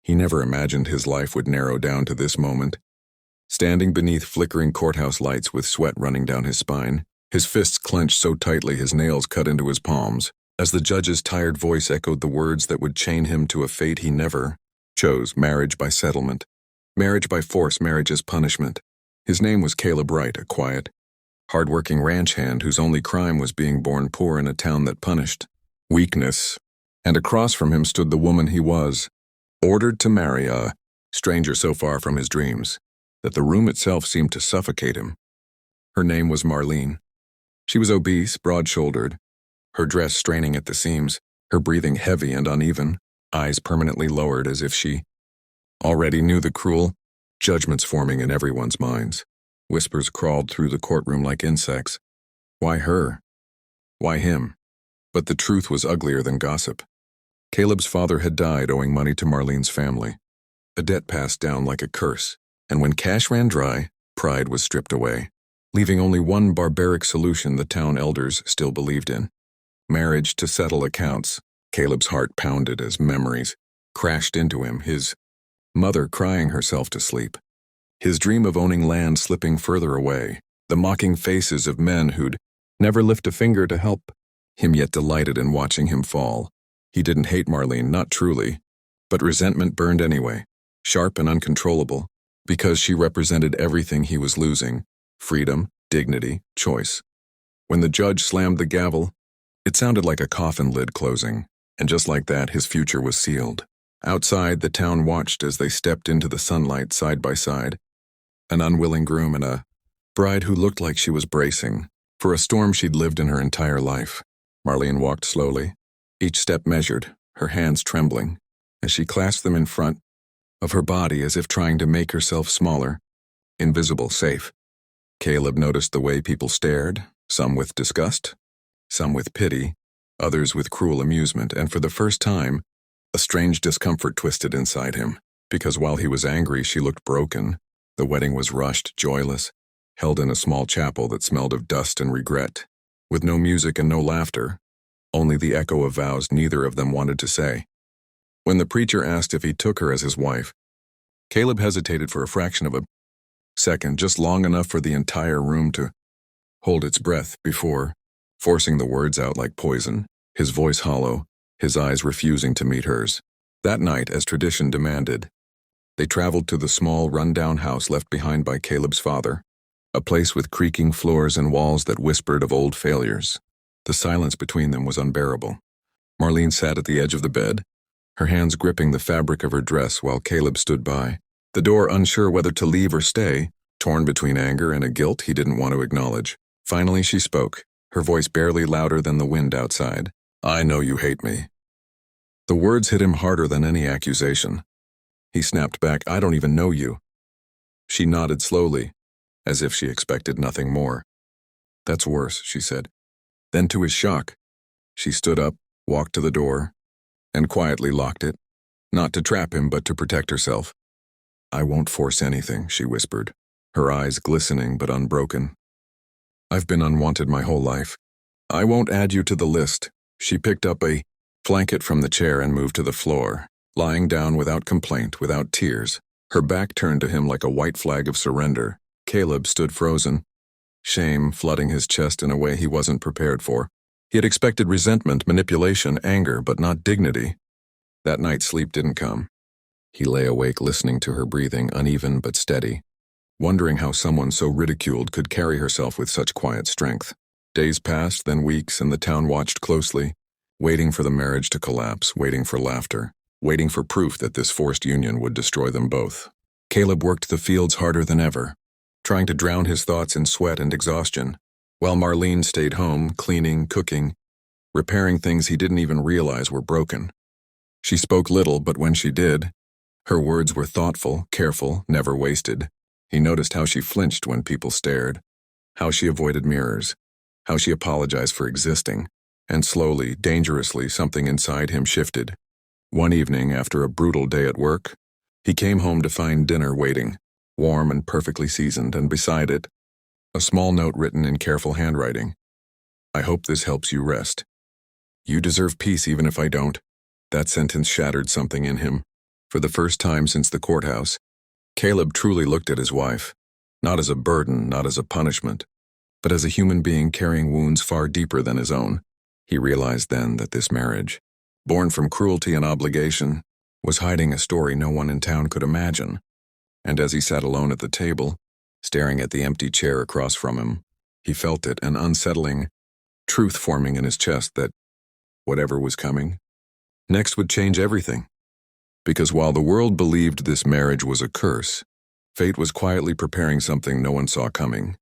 He never imagined his life would narrow down to this moment. Standing beneath flickering courthouse lights with sweat running down his spine, his fists clenched so tightly his nails cut into his palms, as the judge's tired voice echoed the words that would chain him to a fate he never chose: marriage by settlement. Marriage by force, marriage as punishment. His name was Caleb Wright, a quiet, hard-working ranch hand whose only crime was being born poor in a town that punished weakness. And across from him stood the woman he was, ordered to marry a stranger so far from his dreams that the room itself seemed to suffocate him. Her name was Marlene. She was obese, broad-shouldered, her dress straining at the seams, her breathing heavy and uneven, eyes permanently lowered as if she already knew the cruel judgments forming in everyone's minds. Whispers crawled through the courtroom like insects. Why her? Why him? But the truth was uglier than gossip. Caleb's father had died owing money to Marlene's family, a debt passed down like a curse, and when cash ran dry, pride was stripped away, leaving only one barbaric solution the town elders still believed in: marriage to settle accounts. Caleb's heart pounded as memories crashed into him, his mother crying herself to sleep, his dream of owning land slipping further away, the mocking faces of men who'd never lift a finger to help him yet delighted in watching him fall. He didn't hate Marlene, not truly, but resentment burned anyway, sharp and uncontrollable, because she represented everything he was losing: freedom, dignity, choice. When the judge slammed the gavel, it sounded like a coffin lid closing, and just like that, his future was sealed. Outside, the town watched as they stepped into the sunlight side by side, an unwilling groom and a bride who looked like she was bracing for a storm she'd lived in her entire life. Marlene walked slowly, each step measured, her hands trembling, as she clasped them in front of her body as if trying to make herself smaller, invisible, safe. Caleb noticed the way people stared, some with disgust, some with pity, others with cruel amusement, and for the first time, a strange discomfort twisted inside him, because while he was angry, she looked broken. The wedding was rushed, joyless, held in a small chapel that smelled of dust and regret, with no music and no laughter, only the echo of vows neither of them wanted to say. When the preacher asked if he took her as his wife, Caleb hesitated for a fraction of a second, just long enough for the entire room to hold its breath before forcing the words out like poison, his voice hollow, his eyes refusing to meet hers. That night, as tradition demanded, they traveled to the small, run-down house left behind by Caleb's father, a place with creaking floors and walls that whispered of old failures. The silence between them was unbearable. Marlene sat at the edge of the bed, her hands gripping the fabric of her dress while Caleb stood by, the door unsure whether to leave or stay, torn between anger and a guilt he didn't want to acknowledge. Finally she spoke, her voice barely louder than the wind outside. "I know you hate me." The words hit him harder than any accusation. He snapped back, "I don't even know you." She nodded slowly, as if she expected nothing more. "That's worse," she said. Then to his shock, she stood up, walked to the door, and quietly locked it, not to trap him but to protect herself. "I won't force anything," she whispered, her eyes glistening but unbroken. "I've been unwanted my whole life. I won't add you to the list." She picked up a blanket from the chair and moved to the floor, lying down without complaint, without tears, her back turned to him like a white flag of surrender. Caleb stood frozen, shame flooding his chest in a way he wasn't prepared for. He had expected resentment, manipulation, anger, but not dignity. That night sleep didn't come. He lay awake listening to her breathing, uneven but steady, wondering how someone so ridiculed could carry herself with such quiet strength. Days passed, then weeks, and the town watched closely, waiting for the marriage to collapse, waiting for laughter, waiting for proof that this forced union would destroy them both. Caleb worked the fields harder than ever, trying to drown his thoughts in sweat and exhaustion, while Marlene stayed home, cleaning, cooking, repairing things he didn't even realize were broken. She spoke little, but when she did, her words were thoughtful, careful, never wasted. He noticed how she flinched when people stared, how she avoided mirrors, how she apologized for existing, and slowly, dangerously, something inside him shifted. One evening, after a brutal day at work, he came home to find dinner waiting, warm and perfectly seasoned, and beside it, a small note written in careful handwriting. "I hope this helps you rest. You deserve peace even if I don't." That sentence shattered something in him. For the first time since the courthouse, Caleb truly looked at his wife, not as a burden, not as a punishment, but as a human being carrying wounds far deeper than his own. He realized then that this marriage, born from cruelty and obligation, was hiding a story no one in town could imagine. And as he sat alone at the table, staring at the empty chair across from him, he felt it, an unsettling truth forming in his chest that whatever was coming next would change everything. Because while the world believed this marriage was a curse, fate was quietly preparing something no one saw coming.